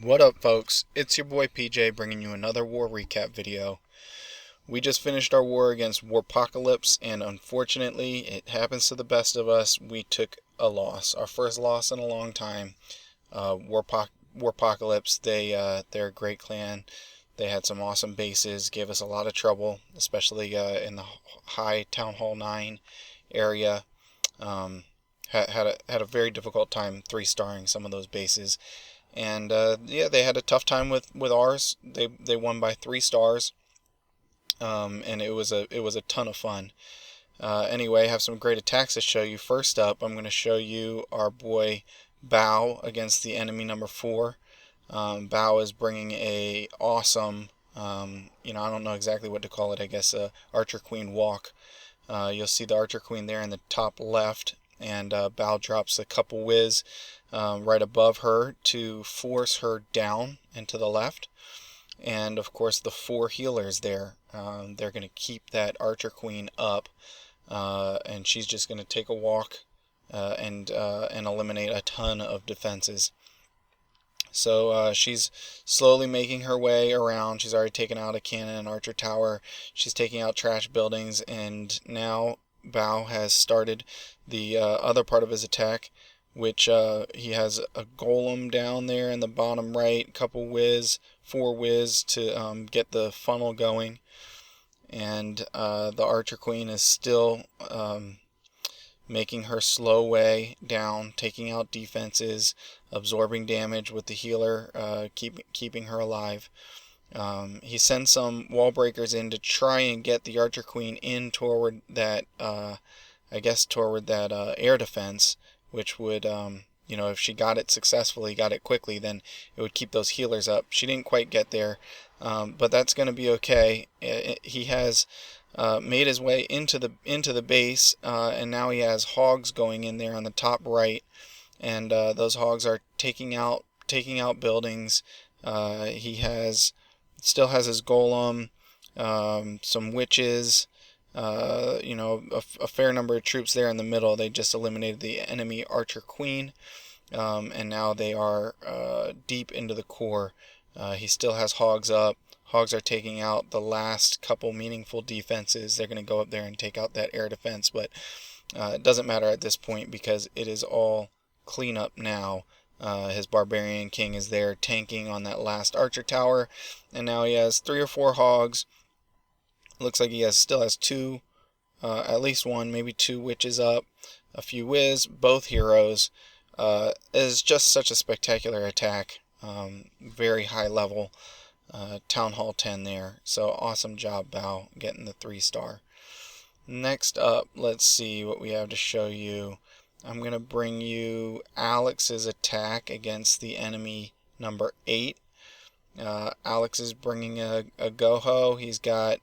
What up, folks? It's your boy PJ bringing you another war recap video. We just finished our war against Warpocalypse, and unfortunately, it happens to the best of us. We took a loss, our first loss in a long time. Warpocalypse, they're a great clan. They had some awesome bases, gave us a lot of trouble, especially in the high Town Hall 9 area. Had a very difficult time 3-starring some of those bases. And yeah, they had a tough time with ours. They won by 3 stars, and it was a ton of fun. Anyway, I have some great attacks to show you. First up, I'm going to show you our boy Bao against the enemy number 4. Bao is bringing a awesome, I don't know exactly what to call it. I guess Archer Queen walk. You'll see the Archer Queen there in the top left, and Bao drops a couple whiz right above her to force her down and to the left. And of course the 4 healers there, they're going to keep that Archer Queen up, and she's just going to take a walk and eliminate a ton of defenses. So she's slowly making her way around. She's already taken out a cannon and archer tower. She's taking out trash buildings, and now Bao has started the other part of his attack, which he has a golem down there in the bottom right, couple whiz, 4 whiz to get the funnel going. And the Archer Queen is still making her slow way down, taking out defenses, absorbing damage with the healer, keeping her alive. He sends some wall breakers in to try and get the Archer Queen in toward that, toward that air defense, which would, if she got it successfully, got it quickly, then it would keep those healers up. She didn't quite get there, but that's going to be okay. He has made his way into the base, and now he has hogs going in there on the top right, and those hogs are taking out buildings. He still has his golem, some witches, a fair number of troops there in the middle. They just eliminated the enemy Archer Queen, and now they are deep into the core. He still has hogs up. Hogs are taking out the last couple meaningful defenses. They're going to go up there and take out that air defense, but it doesn't matter at this point because it is all cleanup now. His Barbarian King is there tanking on that last archer tower, and now he has 3 or 4 hogs. Looks like he still has 2, at least 1, maybe 2 witches up, a few whiz, both heroes. It is just such a spectacular attack, very high level. Town Hall 10 there. So awesome job, Bao, getting the 3-star. Next up, let's see what we have to show you. I'm going to bring you Alex's attack against the enemy number 8. Alex is bringing a GoHo. He's got,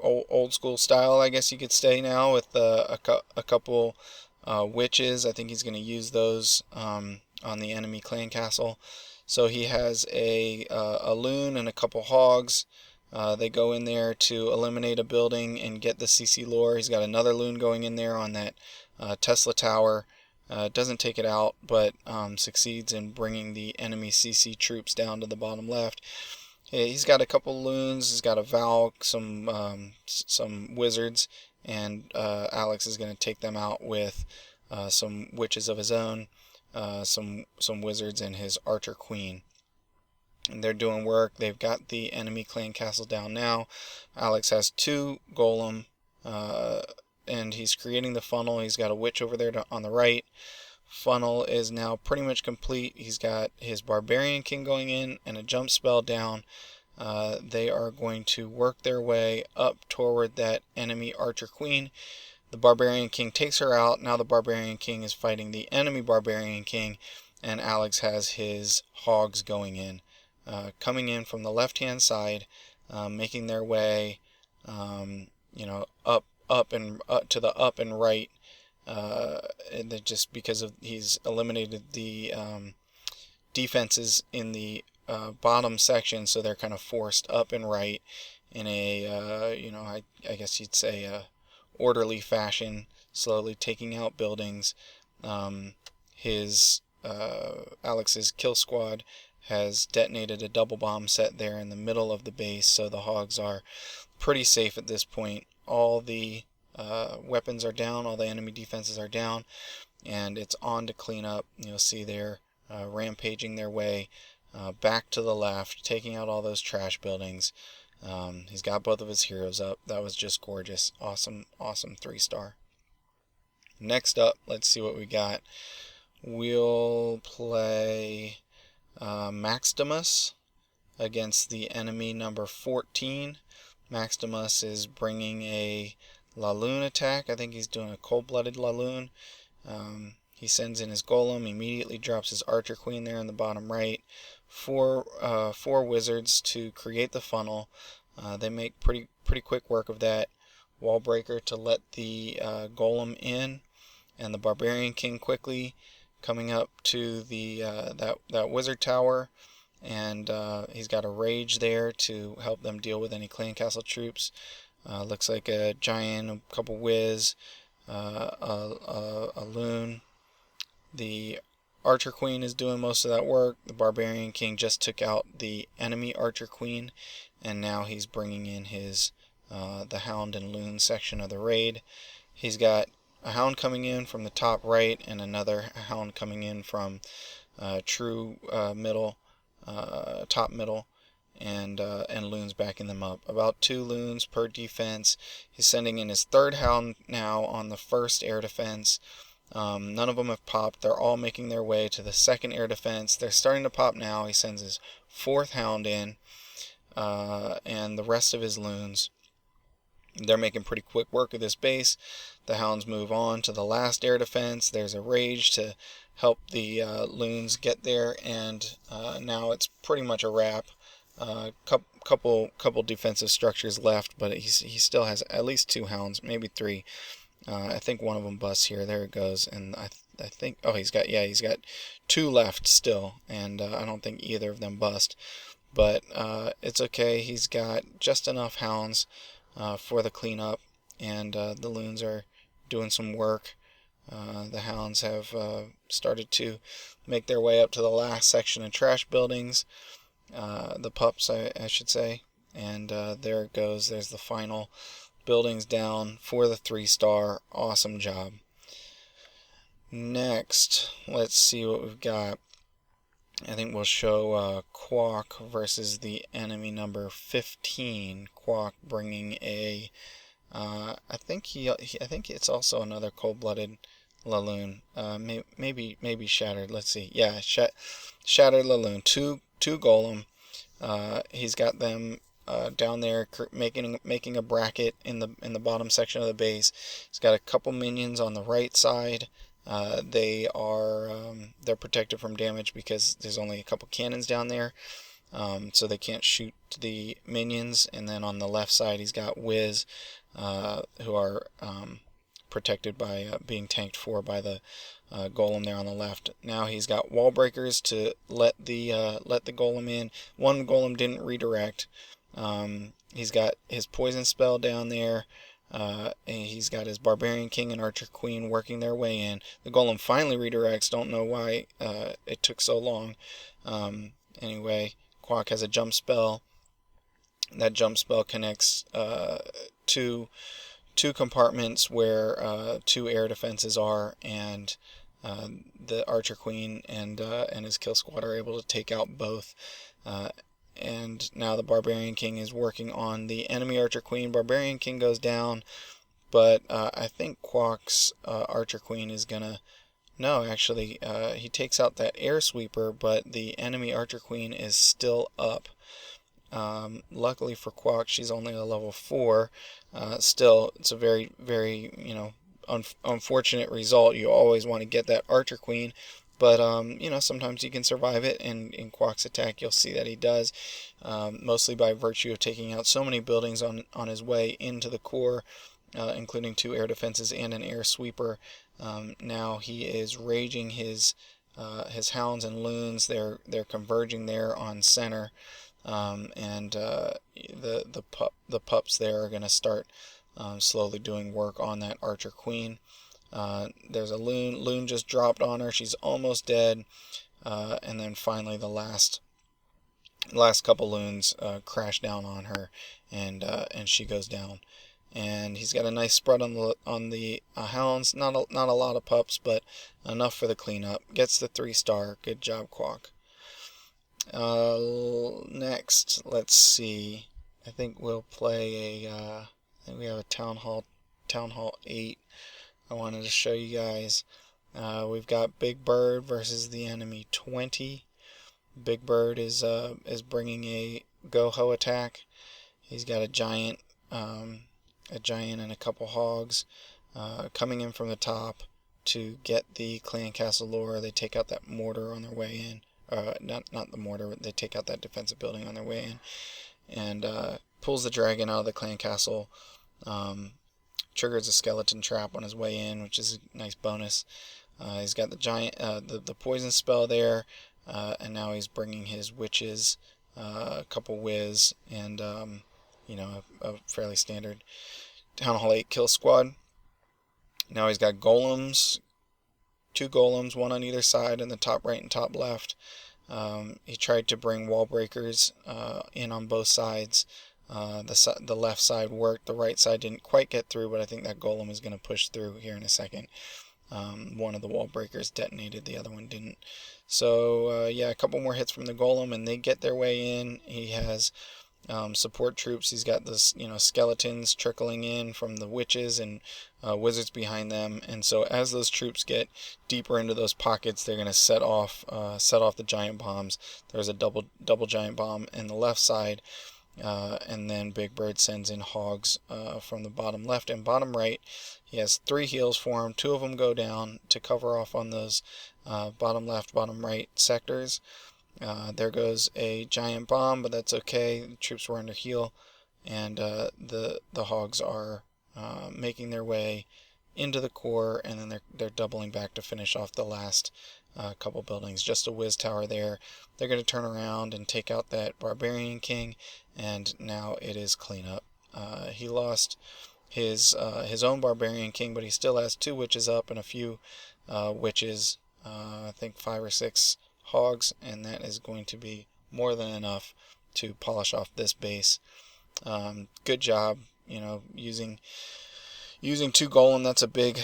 old school style, I guess you could say now, with a couple witches. I think he's going to use those on the enemy clan castle. So he has a LaLoon and a couple hogs. They go in there to eliminate a building and get the CC lore. He's got another LaLoon going in there on that Tesla tower. Doesn't take it out, but succeeds in bringing the enemy CC troops down to the bottom left. He's got a couple LaLoons. He's got a Val, some wizards, and Alex is going to take them out with some witches of his own. Some wizards and his Archer Queen, and they're doing work. They've got the enemy clan castle down now. Alex has 2 golem, and he's creating the funnel. He's got a witch over there on the right. Funnel is now pretty much complete. He's got his Barbarian King going in and a jump spell down. They are going to work their way up toward that enemy Archer Queen. The Barbarian King takes her out. Now the Barbarian King is fighting the enemy Barbarian King, and Alex has his hogs going in, coming in from the left-hand side, making their way, up and to the up and right, and just because he's eliminated the defenses in the bottom section, so they're kind of forced up and right in a, I guess you'd say orderly fashion, slowly taking out buildings. His Alex's kill squad has detonated a double bomb set there in the middle of the base, so the hogs are pretty safe at this point. All the weapons are down, all the enemy defenses are down, and it's on to clean up. You'll see they're rampaging their way back to the left, taking out all those trash buildings. He's got both of his heroes up. That was just gorgeous. Awesome, awesome 3-star. Next up, let's see what we got. We'll play Maximus against the enemy number 14. Maximus is bringing a LaLoon attack. I think he's doing a cold-blooded LaLoon. He sends in his golem, immediately drops his Archer Queen there in the bottom right. Four wizards to create the funnel. They make pretty quick work of that. Wall breaker to let the golem in, and the Barbarian King quickly coming up to the that wizard tower, and he's got a rage there to help them deal with any clan castle troops. Looks like a giant, a couple whiz, a loon. The Archer Queen is doing most of that work. The Barbarian King just took out the enemy Archer Queen, and now he's bringing in his the Hound and Loon section of the raid. He's got a Hound coming in from the top right, and another Hound coming in from true middle, top middle, and Loons backing them up. About 2 Loons per defense. He's sending in his 3rd Hound now on the 1st air defense. None of them have popped. They're all making their way to the 2nd air defense. They're starting to pop now. He sends his 4th Hound in, and the rest of his Loons. They're making pretty quick work of this base. The Hounds move on to the last air defense. There's a rage to help the Loons get there, and now it's pretty much a wrap. Couple defensive structures left, but he still has at least 2 Hounds, maybe 3. I think one of them busts here. There it goes, and I think he's got 2 left still, and I don't think either of them bust. But it's okay. He's got just enough Hounds for the cleanup, and the Loons are doing some work. The Hounds have started to make their way up to the last section of trash buildings, the pups I should say, and there it goes. There's the final buildings down for the 3-star. Awesome job. Next, let's see what we've got. I think we'll show Quoc versus the enemy number 15. Quoc bringing a I think it's also another cold-blooded LaLoon. Maybe Shattered. Let's see. Yeah, Shattered LaLoon. Two golem. He's got them down there making a bracket in the bottom section of the base. He's got a couple minions on the right side. They're protected from damage because there's only a couple cannons down there, so they can't shoot the minions. And then on the left side, he's got Wiz, who are protected by being tanked for by the golem there on the left. Now he's got wall breakers to let the golem in. One golem didn't redirect. He's got his poison spell down there. And he's got his Barbarian King and Archer Queen working their way in. The golem finally redirects. Don't know why it took so long. Anyway, Quoc has a jump spell. That jump spell connects two compartments where 2 air defenses are, and the Archer Queen and his kill squad are able to take out both. And now the Barbarian King is working on the enemy Archer Queen. Barbarian King goes down, but I think Quoc's Archer Queen is gonna... No, actually, he takes out that air sweeper, but the enemy Archer Queen is still up. Luckily for Quoc, she's only a level 4. Still, it's a very, very, unfortunate result. You always want to get that Archer Queen, but sometimes you can survive it, and in Quoc's attack you'll see that he does, mostly by virtue of taking out so many buildings on his way into the core, including 2 air defenses and an air sweeper. Now he is raging his Hounds and Loons. They're converging there on center, and the pups there are going to start slowly doing work on that Archer Queen. There's a Loon. Loon just dropped on her. She's almost dead. And then finally the last couple Loons crash down on her, and she goes down. And he's got a nice spread on the hounds. Not a lot of pups, but enough for the cleanup. Gets the 3-star. Good job, Quoc. Next, let's see. I think we'll play I think we have a Town Hall 8. I wanted to show you guys. We've got Big Bird versus the enemy 20. Big Bird is bringing a GoHo attack. He's got a giant and a couple hogs coming in from the top to get the clan castle lore. They take out that mortar on their way in. Not the mortar. They take out that defensive building on their way in, and pulls the dragon out of the clan castle. Triggers a skeleton trap on his way in, which is a nice bonus. He's got the giant, the poison spell there, and now he's bringing his witches, a couple whiz, and a fairly standard Town Hall 8 kill squad. Now he's got golems, 2 golems, one on either side, in the top right and top left. He tried to bring wall breakers in on both sides. The left side worked, the right side didn't quite get through, but I think that golem is going to push through here in a second. One of the wall breakers detonated, the other one didn't. So yeah, a couple more hits from the golem and they get their way in. He has support troops. He's got this, skeletons trickling in from the witches and wizards behind them. And so as those troops get deeper into those pockets, they're going to set off the giant bombs. There's a double giant bomb in the left side. And then Big Bird sends in hogs from the bottom left and bottom right. He has 3 heals for him. 2 of them go down to cover off on those bottom left, bottom right sectors. There goes a giant bomb, but that's okay. The troops were under heal, and the hogs are making their way into the core, and then they're doubling back to finish off the last couple buildings. Just a whiz tower there. They're going to turn around and take out that barbarian king, and now it is cleanup. He lost his own barbarian king, but he still has 2 witches up and a few witches. I think 5 or 6 hogs, and that is going to be more than enough to polish off this base. Good job, using 2 golem. That's a big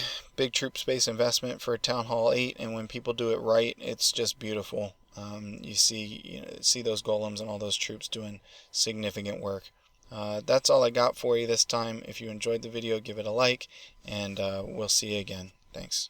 troop space investment for Town Hall 8, and when people do it right, it's just beautiful. You see those golems and all those troops doing significant work. That's all I got for you this time. If you enjoyed the video, give it a like, and we'll see you again. Thanks.